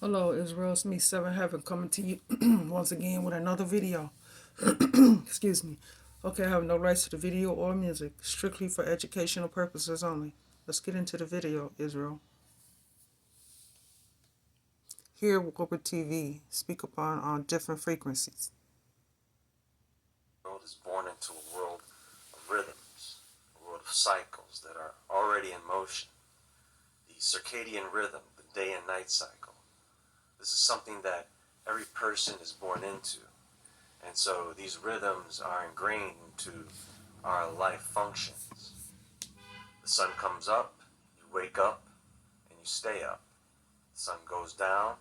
Hello, Israel. It's me, Seven Heaven, coming to you once again with another video. Excuse me. Okay, I have no rights to the video or music, strictly for educational purposes only. Let's get into the video, Israel. Here, Wilbur TV speak upon on different frequencies. The world is born into a world of rhythms, a world of cycles that are already in motion. The circadian rhythm, the day and night cycle. This is something that every person is born into. And so these rhythms are ingrained into our life functions. The sun comes up, you wake up, and you stay up. The sun goes down,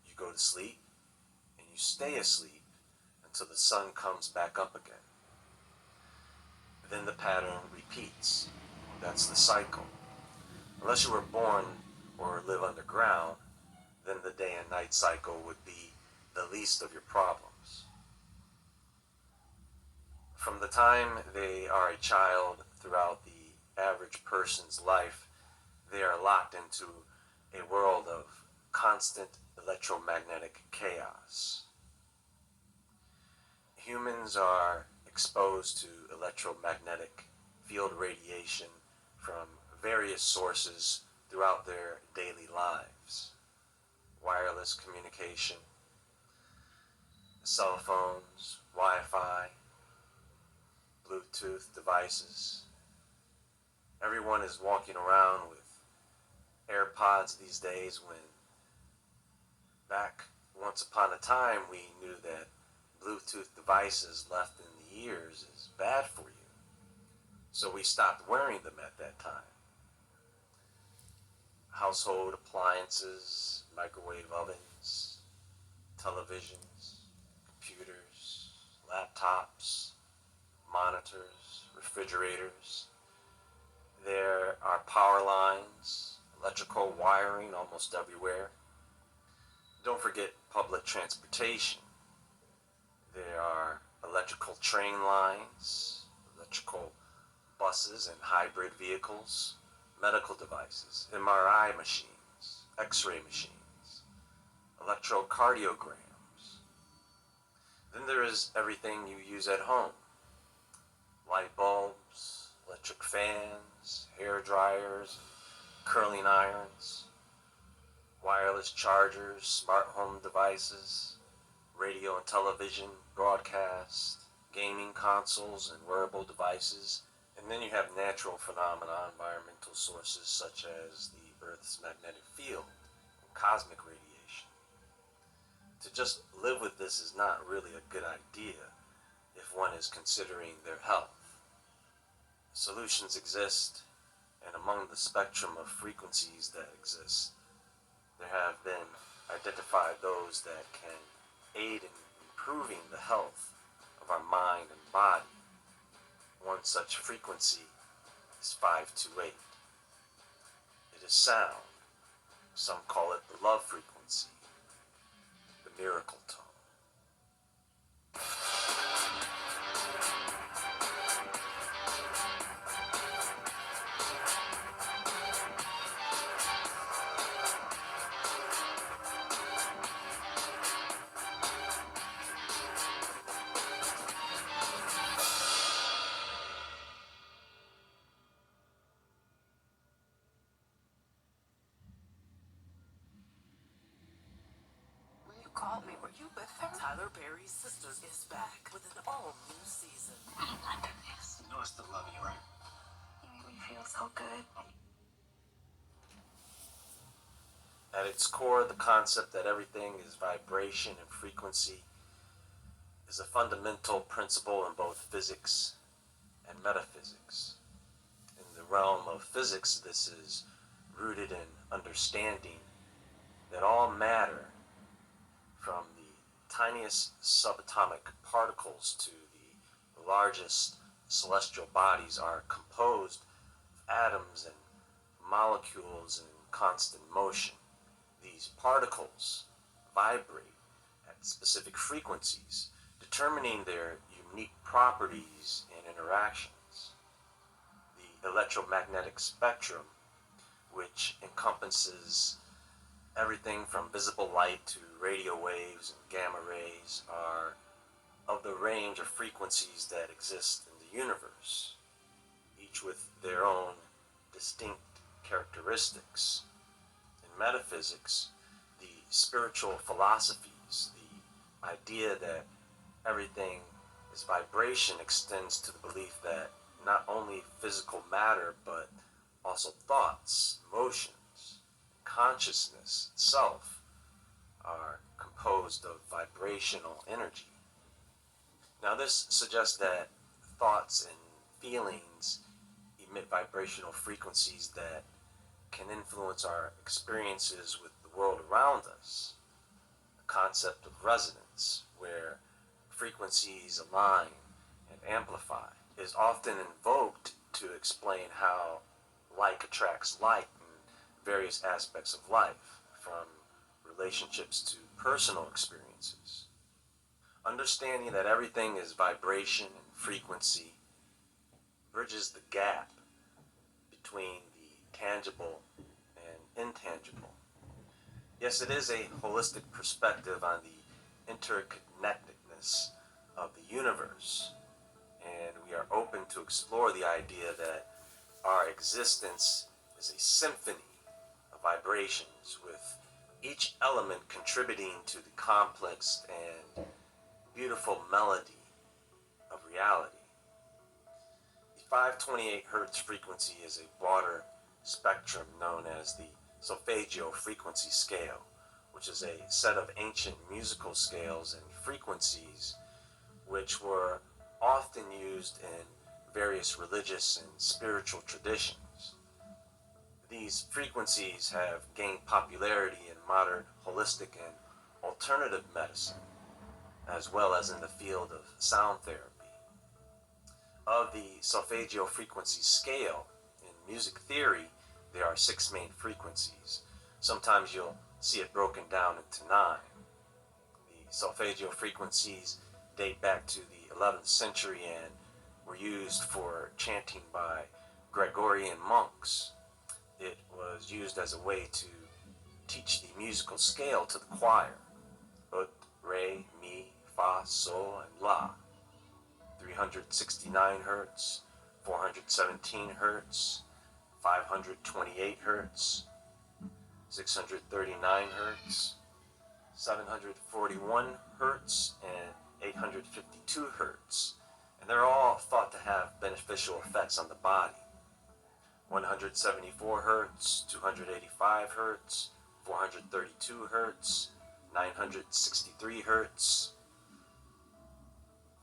you go to sleep, and you stay asleep until the sun comes back up again. Then the pattern repeats. That's the cycle. Unless you were born or live underground, then the day and night cycle would be the least of your problems. From the time they are a child throughout the average person's life, they are locked into a world of constant electromagnetic chaos. Humans are exposed to electromagnetic field radiation from various sources throughout their daily lives. Wireless communication, cell phones, Wi-Fi, Bluetooth devices. Everyone is walking around with AirPods these days, when back once upon a time we knew that Bluetooth devices left in the ears is bad for you. So we stopped wearing them at that time. Household appliances, microwave ovens, televisions, computers, laptops, monitors, refrigerators. There are power lines, electrical wiring almost everywhere. Don't forget public transportation. There are electrical train lines, electrical buses and hybrid vehicles, medical devices, MRI machines, X-ray machines, electrocardiograms. Then there is everything you use at home. Light bulbs, electric fans, hair dryers, curling irons, wireless chargers, smart home devices, radio and television broadcast, gaming consoles and wearable devices. And then you have natural phenomena, environmental sources such as the Earth's magnetic field and cosmic radiation. To just live with this is not really a good idea if one is considering their health. Solutions exist, and among the spectrum of frequencies that exist, there have been identified those that can aid in improving the health of our mind and body. One such frequency is 528. It is sound. Some call it the love frequency, the miracle tone. You called me. Were you with her? Tyler Perry's Sisters is back with an all-new season. I don't under this. You know I still love you, right? You make me feel so good. At its core, the concept that everything is vibration and frequency is a fundamental principle in both physics and metaphysics. In the realm of physics, this is rooted in understanding that all matter, from the tiniest subatomic particles to the largest celestial bodies, are composed of atoms and molecules in constant motion. These particles vibrate at specific frequencies, determining their unique properties and interactions. The electromagnetic spectrum, which encompasses Everything from visible light to radio waves and gamma rays are of the range of frequencies that exist in the universe, each with their own distinct characteristics. In metaphysics, the spiritual philosophies, the idea that everything is vibration extends to the belief that not only physical matter, but also thoughts, emotions, consciousness itself are composed of vibrational energy. Now, this suggests that thoughts and feelings emit vibrational frequencies that can influence our experiences with the world around us. The concept of resonance, where frequencies align and amplify, is often invoked to explain how like attracts like in various aspects of life, from relationships to personal experiences. Understanding that everything is vibration and frequency bridges the gap between the tangible and intangible. Yes, it is a holistic perspective on the interconnectedness of the universe, and we are open to explore the idea that our existence is a symphony of vibrations, with each element contributing to the complex and beautiful melody of reality. The 528 Hz frequency is a broader spectrum known as the solfeggio frequency scale, which is a set of ancient musical scales and frequencies which were often used in various religious and spiritual traditions. These frequencies have gained popularity in modern holistic and alternative medicine, as well as in the field of sound therapy. Of the solfeggio frequency scale, in music theory, there are 6 main frequencies. Sometimes you'll see it broken down into 9. The solfeggio frequencies date back to the 11th century and were used for chanting by Gregorian monks. It was used as a way to teach the musical scale to the choir: ut, re, mi, fa, sol, and la. 369 hertz, 417 hertz, 528 hertz, 639 hertz, 741 hertz, and 852 hertz. And they're all thought to have beneficial effects on the body. 174 hertz, 285 hertz, 432 hertz, 963 hertz.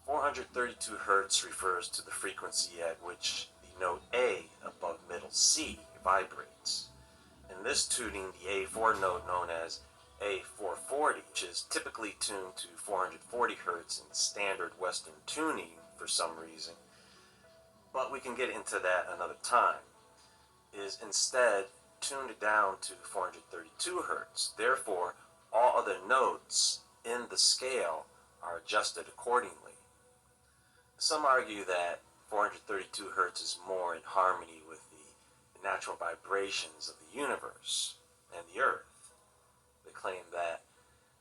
432 hertz refers to the frequency at which the note A above middle C vibrates. In this tuning, the A4 note, known as A440, which is typically tuned to 440 hertz in standard Western tuning for some reason, but we can get into that another time, is instead tuned down to 432 hertz. Therefore, all other notes in the scale are adjusted accordingly. Some argue that 432 hertz is more in harmony with the natural vibrations of the universe and the earth. They claim that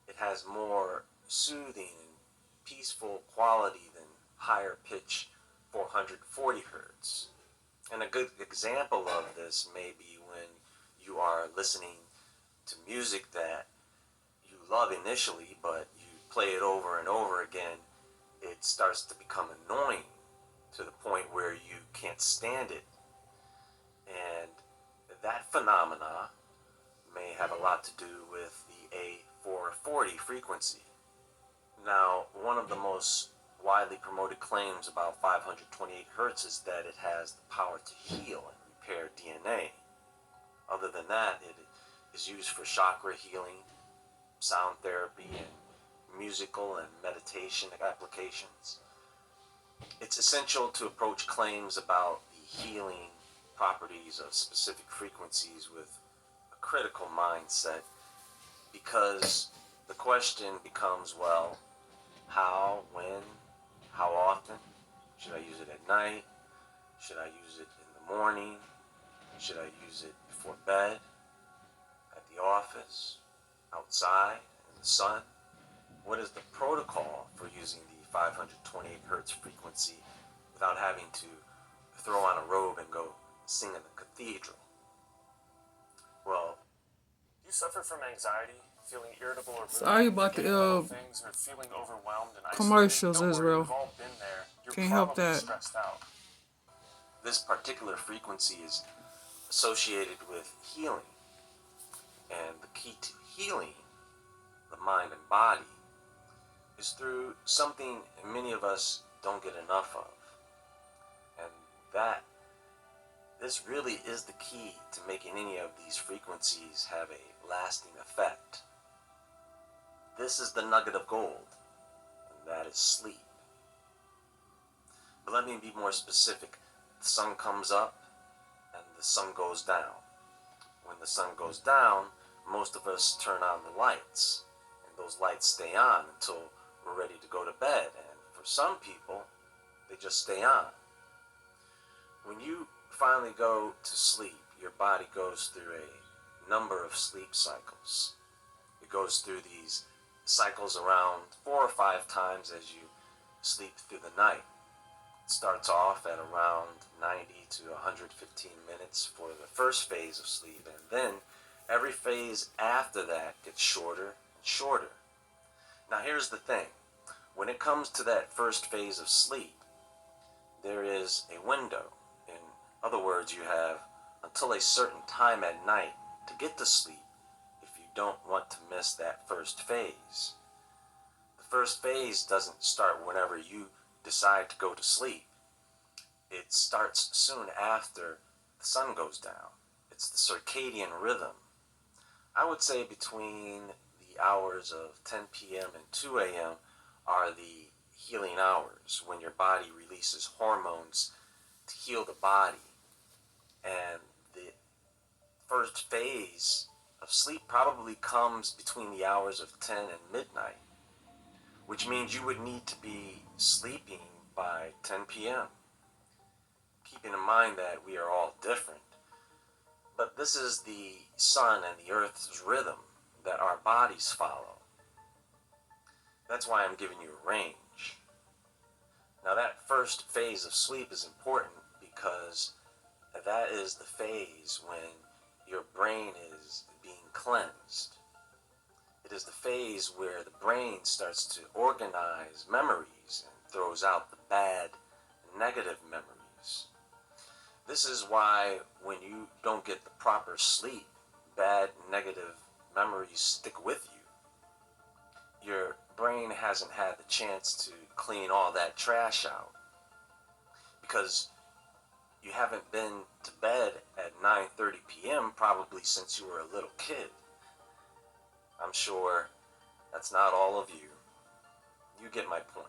it has more soothing and peaceful quality than higher pitch 440 hertz. And a good example of this may be when you are listening to music that you love initially, but you play it over and over again, it starts to become annoying to the point where you can't stand it. And that phenomena may have a lot to do with the A440 frequency. Now, one of the most widely promoted claims about 528 hertz is that it has the power to heal and repair DNA. Other than that, it is used for chakra healing, sound therapy, and musical and meditation applications. It's essential to approach claims about the healing properties of specific frequencies with a critical mindset, because the question becomes, well, how, when, how often? Should I use it at night? Should I use it in the morning? Should I use it before bed? At the office? outside in the sun? What is the protocol for using the 528 hertz frequency without having to throw on a robe and go sing in the cathedral? Well, Do you suffer from anxiety, feeling irritable or moody, Sorry about forgetting the little things, or feeling overwhelmed and isolated? commercials, Don't worry, Israel. we've all been there. You're Can't help probably that. stressed out. this particular frequency is associated with healing. And the key to healing the mind and body is through something many of us don't get enough of. And this really is the key to making any of these frequencies have a lasting effect. This is the nugget of gold, and that is sleep. But let me be more specific. The sun comes up and the sun goes down. When the sun goes down, most of us turn on the lights, and those lights stay on until we're ready to go to bed. And for some people, they just stay on. When you finally go to sleep, your body goes through a number of sleep cycles. It goes through these cycles around 4 or 5 times as you sleep through the night. It starts off at around 90 to 115 minutes for the first phase of sleep, and then every phase after that gets shorter and shorter. Now here's the thing. When it comes to that first phase of sleep, there is a window. In other words, you have until a certain time at night to get to sleep if you don't want to miss that first phase. The first phase doesn't start whenever you decide to go to sleep. It starts soon after the sun goes down. It's the circadian rhythm. I would say between the hours of 10 p.m. and 2 a.m. are the healing hours, when your body releases hormones to heal the body. And the first phase of sleep probably comes between the hours of 10 and midnight, which means you would need to be sleeping by 10 p.m. Keeping in mind that we are all different. But this is the sun and the earth's rhythm that our bodies follow. That's why I'm giving you a range. Now that first phase of sleep is important because that is the phase when your brain is being cleansed. It is the phase where the brain starts to organize memories and throws out the bad, negative memories. This is why when you don't get the proper sleep, bad, negative memories stick with you. Your brain hasn't had the chance to clean all that trash out because you haven't been to bed at 9:30 p.m. probably since you were a little kid. I'm sure that's not all of you. You get my point.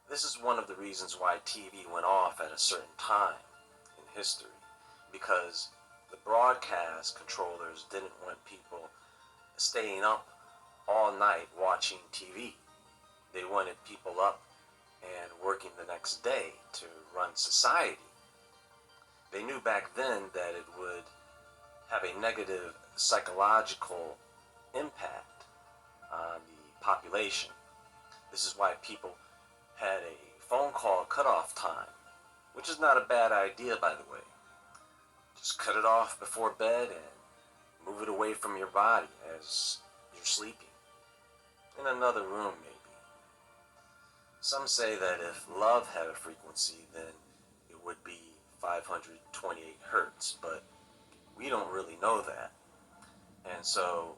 This is one of the reasons why TV went off at a certain time in history, because the broadcast controllers didn't want people staying up all night watching TV. They wanted people up and working the next day to run society. They knew back then that it would have a negative psychological impact on the population. This is why people had a phone call cutoff time, which is not a bad idea, by the way. Just cut it off before bed and move it away from your body as you're sleeping. In another room, maybe. Some say that if love had a frequency, then it would be 528 hertz, but we don't really know that. And so,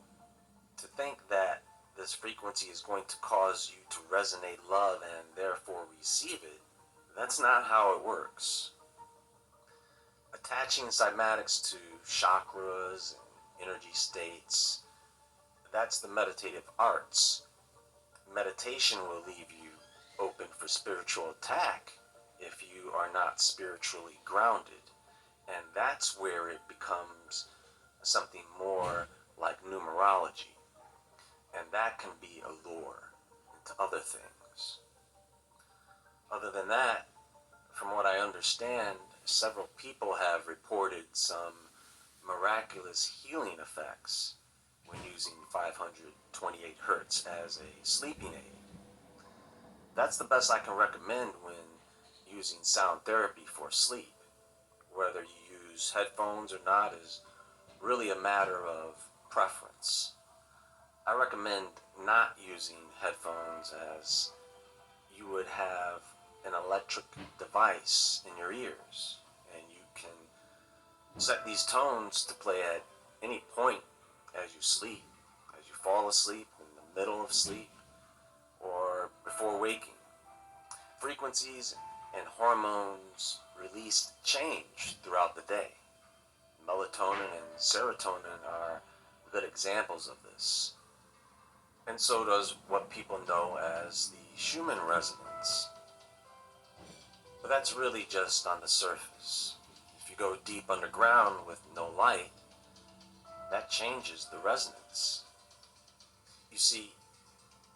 to think that this frequency is going to cause you to resonate love and therefore receive it, that's not how it works. Attaching cymatics to chakras and energy states, that's the meditative arts. Meditation will leave you open for spiritual attack if you are not spiritually grounded. And that's where it becomes something more like numerology. And that can be a lure into other things. Other than that, from what I understand, several people have reported some miraculous healing effects when 528 hertz as a sleeping aid. That's the best I can recommend when using sound therapy for sleep. Whether you use headphones or not is really a matter of preference. I recommend not using headphones as you would have an electric device in your ears, and you can set these tones to play at any point as you sleep, as you fall asleep, in the middle of sleep, or before waking. Frequencies and hormones released change throughout the day. Melatonin and serotonin are good examples of this. And so does what people know as the Schumann resonance. But that's really just on the surface. If you go deep underground with no light, that changes the resonance. You see,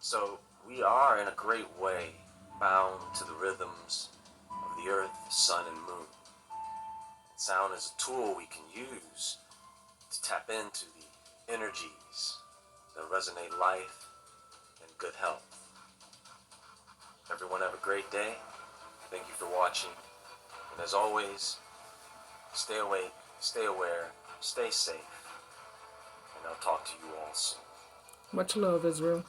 so we are in a great way bound to the rhythms of the earth, sun, and moon. Sound is a tool we can use to tap into the energies that resonate life and good health. Everyone have a great day. Thank you for watching. And as always, stay awake, stay aware, stay safe. And I'll talk to you all soon. Much love, Israel.